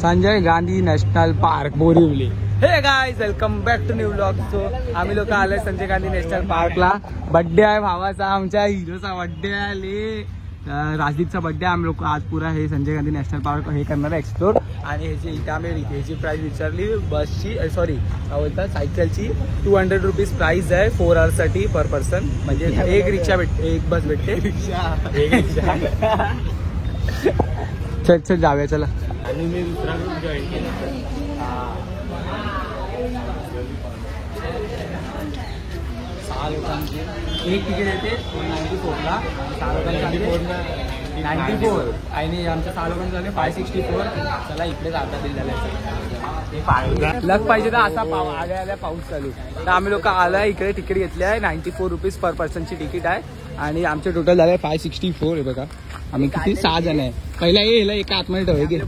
Sanjay Gandhi National Park Borivali. Hey guys, welcome back to new vlog. So आम्ही लोक आलोय Sanjay Gandhi National पार्कला. बर्थडे आहे भावाचा, आमच्या हिरोचा बर्थडे आहे, राजदीपचा बर्थडे. आम्ही लोक आज पुरा हे संजय गांधी नॅशनल पार्क हे करणार आहे एक्सप्लोर. आणि ह्याची इथे आम्ही ह्याची प्राइस विचारली बसची, सॉरी काय बोलतात सायकलची. 200 रुपीज प्राइस आहे 4 hours साठी पर पर्सन. म्हणजे एक रिक्षा भेटते, एक बस भेटते. चल चल जाऊया चला. आणि मी दुसरा ग्रुप जॉईन केला. 6 लोकांची एक तिकीट येते 94ला. 6 लोकांची 94 आणि आमच्या 6 लोकांचे झाले 564. चला इकडे अर्धा बिल झालं. लग पाहिजे तर असा आल्या आल्या पाऊस चालू. तर आम्ही लोक आलाय इकडे, तिकीट घेतले आहे 94 रुपीज पर पर्सनची तिकीट आहे. आणि आमचे टोटल झाले 564. हे बघा आम्ही किती 6 जण आहे. पहिला येईल एका आतमध्ये ठेवाय गेले.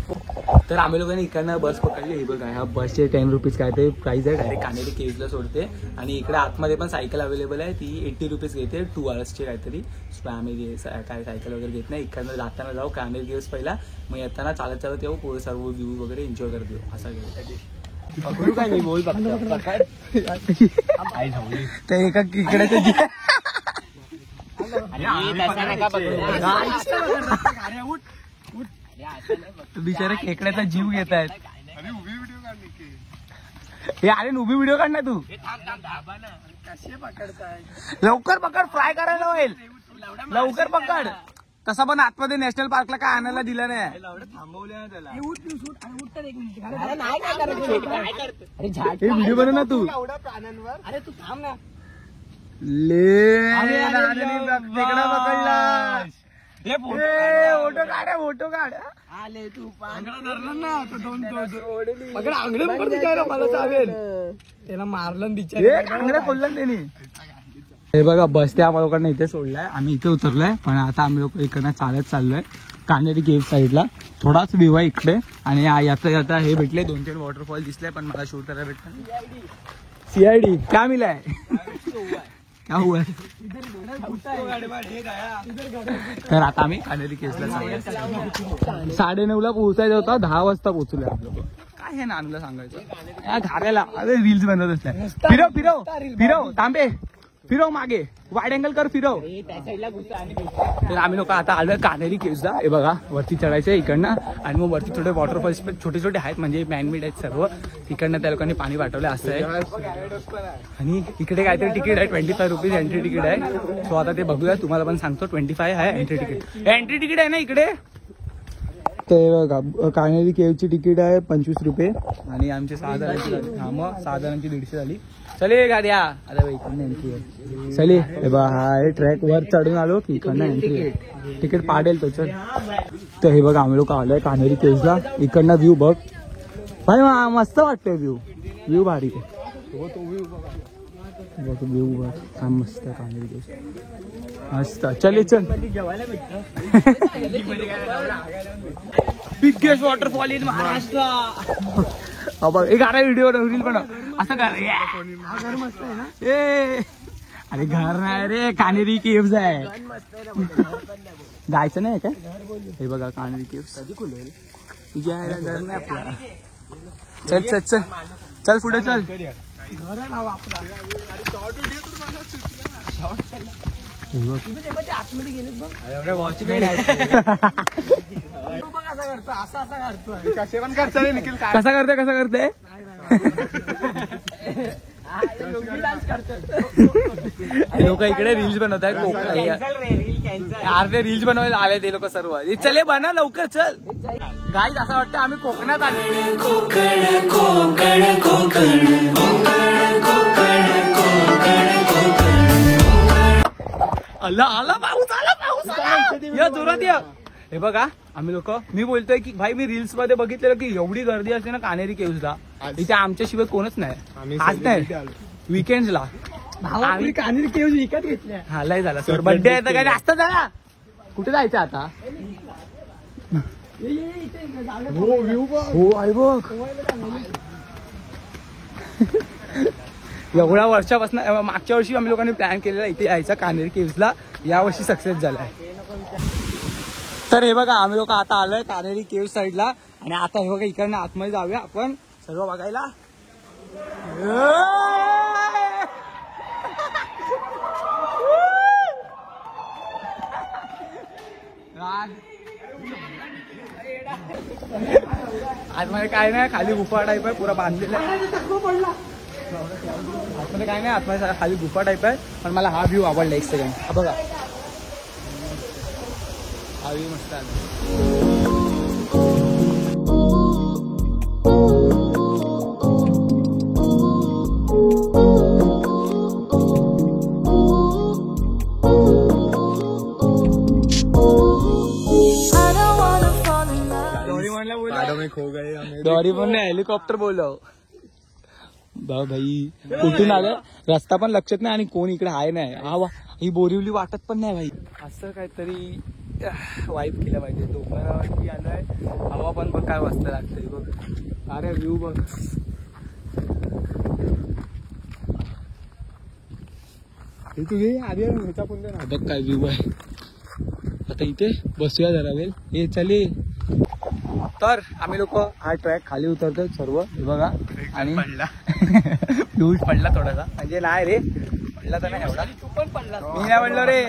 तर आम्ही लोकांनी इकडनं बस पकडली. हे बघा ह्या बसचे 10 रुपीज काय ते प्राइस आहे. डायरेक्ट कानेरी केव्जला सोडते. आणि इकडे आतमध्ये पण सायकल अवेलेबल आहे, ती 80 रुपीज घेते 2 hours काहीतरी. आम्ही काय सायकल वगैरे घेत नाही. इकडनं जाताना जाऊ कानेरी केव्ज पहिला, मग येताना चालत चालत येऊ, पुढे सर्व व्ह्यू वगैरे एन्जॉय करत येऊ. असा घेऊ. पकडू काय नाही बोल ते एका इकडे बिचारे खेकड्याचा जीव घेत आहेत. हे अरे उभी व्हिडिओ काढ ना तू. लवकर पकड, फ्राय करायला होईल. लवकर पकड. तसा पण आतमध्ये नॅशनल पार्कला काय आणायला दिलं नाही. व्हिडिओ बनव ना तू. अरे तू थांब ना. तिकडा पकडला. फोटो काढ, फोटो काढ. आले तू मला चालेल. त्याला मारलं बिचार आंगड्या खोललं त्यांनी. हे बघा बस त्या आम्हाला लोकांना इथे सोडलाय, आम्ही इथे उतरलोय. पण आता आम्ही लोक इकडनं चालत चाललोय कानेरी केव्ह साईडला. थोडाच व्ह्यू आहे इकडे. आणि आता हे भेटले 2-3 वॉटरफॉल दिसले, पण मला शूट करायला भेटलं. CID क्या मिला है? क्या हुआ है? तर आता आम्ही कानेरी केव्हला चाललोय. 9:30ला पोहोचायचं होता, 10 वाजता पोहोचलोय आपलं. काय हे नानूला सांगायचं या घाऱ्याला. अरे रील्स बनवत असल्या. फिरव फिरव फिरव तांबे, फिरव मागे, वाईड अँगल कर, फिरव. तर आम्ही लोक आता आलोय कानेरी केव्हला. हे बघा वरती चढायचं इकडनं. आणि मग वरती थोडे वॉटरफॉल्स पण छोटे छोटे आहेत, म्हणजे मॅनमेड आहेत सर्व. तिकडनं त्या लोकांनी पाणी पाठवलं असं आहे. आणि इकडे काहीतरी तिकीट आहे 25 रुपीज एंट्री तिकीट आहे. सो आता ते बघूया, तुम्हाला पण सांगतो. 25 आहे एंट्री तिकीट. एंट्री तिकीट आहे ना इकडे. ते बघा कानेरी केव्हची तिकीट आहे 25 रुपये. आणि आमचे 6 जणांची झाली. हा मग 6 जणांची 150 झाली. चले गाड्या. अरे बाई इकडनं एंट्री आहे. चले हे बघा हा ट्रॅक वर चढून आलो की इकडनं एंट्री आहे. तिकीट पाडेल तो. चल तर हे बघा आम्ही लोक आलोय कानेरी केव्हला. इकडनं व्ह्यू बघ भाई, मस्त वाटतंय व्ह्यू. व्ह्यू भारी आहे. व्ह्यू बघ हा मस्त आहे कानेरी केव्ह मस्त. चल चल. Biggest waterfall in Maharashtra. बघ एक अरे व्हिडिओ रील बनव असं कर. अरे घर नाही रे, कानेरी केव्ज आहे. जायचं नाही काय. हे बघा कानेरी केव्ज कधी खुलेल. तुझ्या घर नाही आपल्याला. चल चल चल चल पुढे चल. कसा करते लोक इकडे रील्स बनवत आहेत. अर्धे रील्स बनवायला आले ते लोक सर्व. चले बना लवकर चल. गाईज असं वाटतं आम्ही कोकणात आले. आला पाऊस, आला पाऊस, या जोरात या. हे बघा आम्ही लोक, मी बोलतोय की भाई मी रील्स मध्ये बघितलेलं की एवढी गर्दी असते ना कानेरी केव्हला. इथे आमच्याशिवाय कोणच नाही. आज नाही विकेंडला आम्ही कानेरी केव्ह विकत घेतल्या. हा लय झाला सर. बर्थडे आहे तर काय जास्त झाला. कुठे जायचं आता. हो आई बघ. एवढ्या वर्षापासून मागच्या वर्षी आम्ही लोकांनी प्लॅन केलेला इथे यायचा कानेरी केव्हला. या वर्षी सक्सेस झालाय. तर हे बघा आम्ही लोक आता आलोय कानेरी केव्ह साईडला आणि आता हे बघा इकडनं आतमध्ये जाऊया आपण सर्व बघायला. आतमध्ये काय नाही, खाली गुफा टाईप आहे, पुरा बांधलेला आहे. आतमध्ये काय नाही, आतमध्ये खाली गुफा टाईप आहे. पण मला हा व्ह्यू आवडला. एक सेकंड, हा बघा हा व्ह्यू मस्त आहे. डॉरी पण हेलिकॉप्टर बोलव भाई. कुठून आलं रस्ता पण लक्षात नाही आणि कोण इकडे आहे नाही. हा वा, ही बोरिवली वाटत पण नाही भाई. असं काहीतरी वाईफ केलं पाहिजे. डोंगरावरती आलोय, हवा पण बघ काय मस्त लागतंय बघ. अरे व्ह्यू बघ. तुझे आधी ह्याचा पण बघ काय व्ह्यू आहे. आता इथे बसूया जरा वेळ. हे चले. तर आम्ही लोक हा ट्रॅक खाली उतरतोय सर्व. हे बघा आणि फ्यूज पडला थोडासा, म्हणजे नाही रे पडला तर नाही एवढा. तू पण पडला. मी नाही पडलो रे,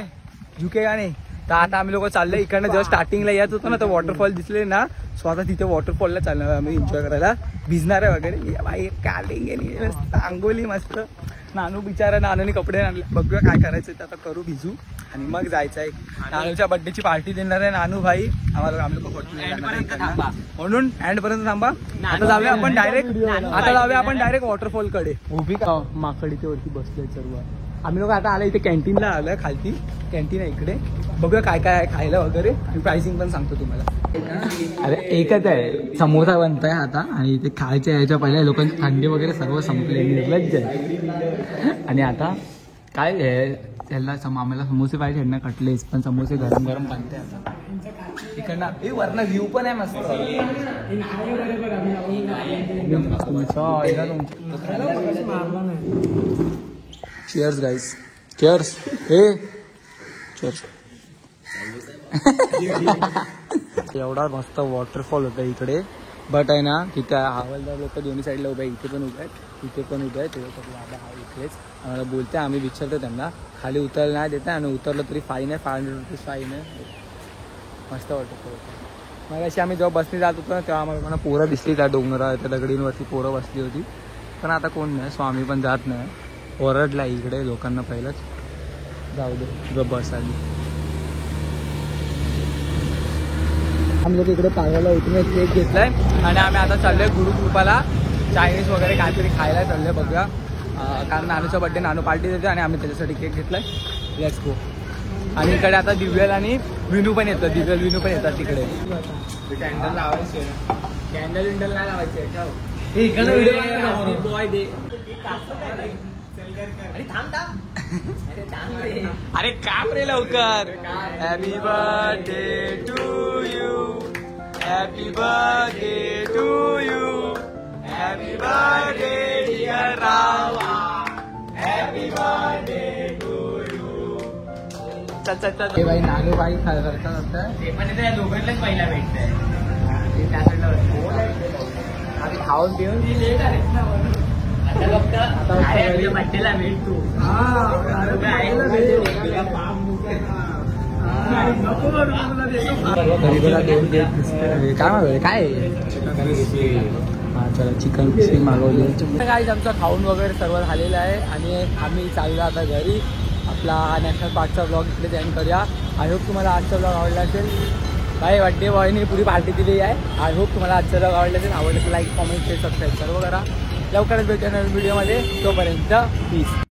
झुकेगा नाही. तर आता आम्ही लोक चाललोय इकडनं. जेव्हा स्टार्टिंगला यायचं होतं ना तर वॉटरफॉल दिसले ना, सो आता तिथे वॉटरफॉलला चालणार आम्ही एन्जॉय करायला. भिजणार आहे वगैरे भाई. कालिंगे मस्त आंघोली मस्त. नानू बिचारा, नानूने कपडे आणले. बघूया काय करायचं ते आता करू, भिजू आणि मग जायचं आहे. नानूच्या बर्थडेची पार्टी देणार आहे नानू भाई आम्हाला. आम्ही लोक म्हणून एंड पर्यंत थांबा. आता जाऊया आपण डायरेक्ट वॉटरफॉल कडे. उभी का माकड इथे वरती बसले सर्व. आम्ही लोक आता आलं इथे कॅन्टीनला आलोय. खालती कॅन्टीन आहे इकडे. बघूया काय काय आहे खायला वगैरे आणि प्राइसिंग पण सांगतो तुम्हाला. अरे एकच आहे, समोसा बनतोय आता आणि इथे खायच्या यायच्या पहिल्या लोकांची थंडी वगैरे सर्व संपले, निर्लज्ज आहे. आणि आता काय त्याला आम्हाला समोसे पाहिजे, ह्यांना कटलेस पण समोसे गरम गरम बनते आता इकडनं. वरनं व्ह्यू पण आहे मस्त. चीयर्स गाईस, चीयर्स. हे चीयर्स. एवढा मस्त वॉटरफॉल होता इकडे. बट आहे ना तिथे हवालदार लोक दोन्ही साईडला उभे आहे. इथे पण उभे आहेत, इथे पण उभे आहेत. हा इथेच आम्हाला बोलते. आम्ही विचारतो त्यांना, खाली उतरायला नाही देत आणि उतरलं तरी फाईन आहे. 500 रुपीज फाईन आहे. मस्त वॉटरफॉल होता. मग अशी आम्ही जेव्हा बसने जात होतो ना तेव्हा आम्हाला पोरं दिसली त्या डोंगरा त्या दगडींवरती पोरं बसली होती. पण आता कोण नाही, सो आम्ही पण जात नाही. ओरडला इकडे लोकांना पहिलंच, जाऊ दे ग बस आली. आम्ही लोक इकडे पागायला उतरून केक घेतलाय आणि आम्ही आता चाललोय गुरुकृपाला. चायनीज वगैरे काहीतरी खायला चाललोय. बघूया, कारण नानूचा बड्डे, नानू पार्टी देते आणि आम्ही त्याच्यासाठी केक घेतलाय. Let's go. आणि इकडे आता दिव्यल आणि विनू पण येतात. दिव्यल विनू पण येतात तिकडे. कॅन्डल लावायचे, कॅन्डल विंडल नाही लावायचे. अरे काम रे लवकर. Happy birthday to you, happy birthday to you, happy birthday dear Rava, happy birthday to you. चल चल चल. हे भाई नानू भाई करता ते पण इथे या दोघांनाच पहिला भेटतंय. आम्ही खाऊन पिऊन लेट आहेत ना. बड्डेला भेट तू. काय चला चिकन क्रिस्पी मागवली. काही आमचं खाऊन वगैरे सर्व झालेलं आहे आणि आम्ही चाललो आता घरी. आपला नॅशनल पार्कचा ब्लॉग इकडे जॉईन करूया. आय होप तुम्हाला आजचा ब्लॉग आवडला असेल. बाय. बड्डे बॉयने पुरी पार्टी दिली आहे. आय होप तुम्हाला आजचा ब्लॉग आवडला असेल. आवडलं तर लाईक, कॉमेंट, शेअर, सबस्क्राईब सर्व करा. लवकरच भेटूया नवीन व्हिडिओमध्ये. तोपर्यंत पीस.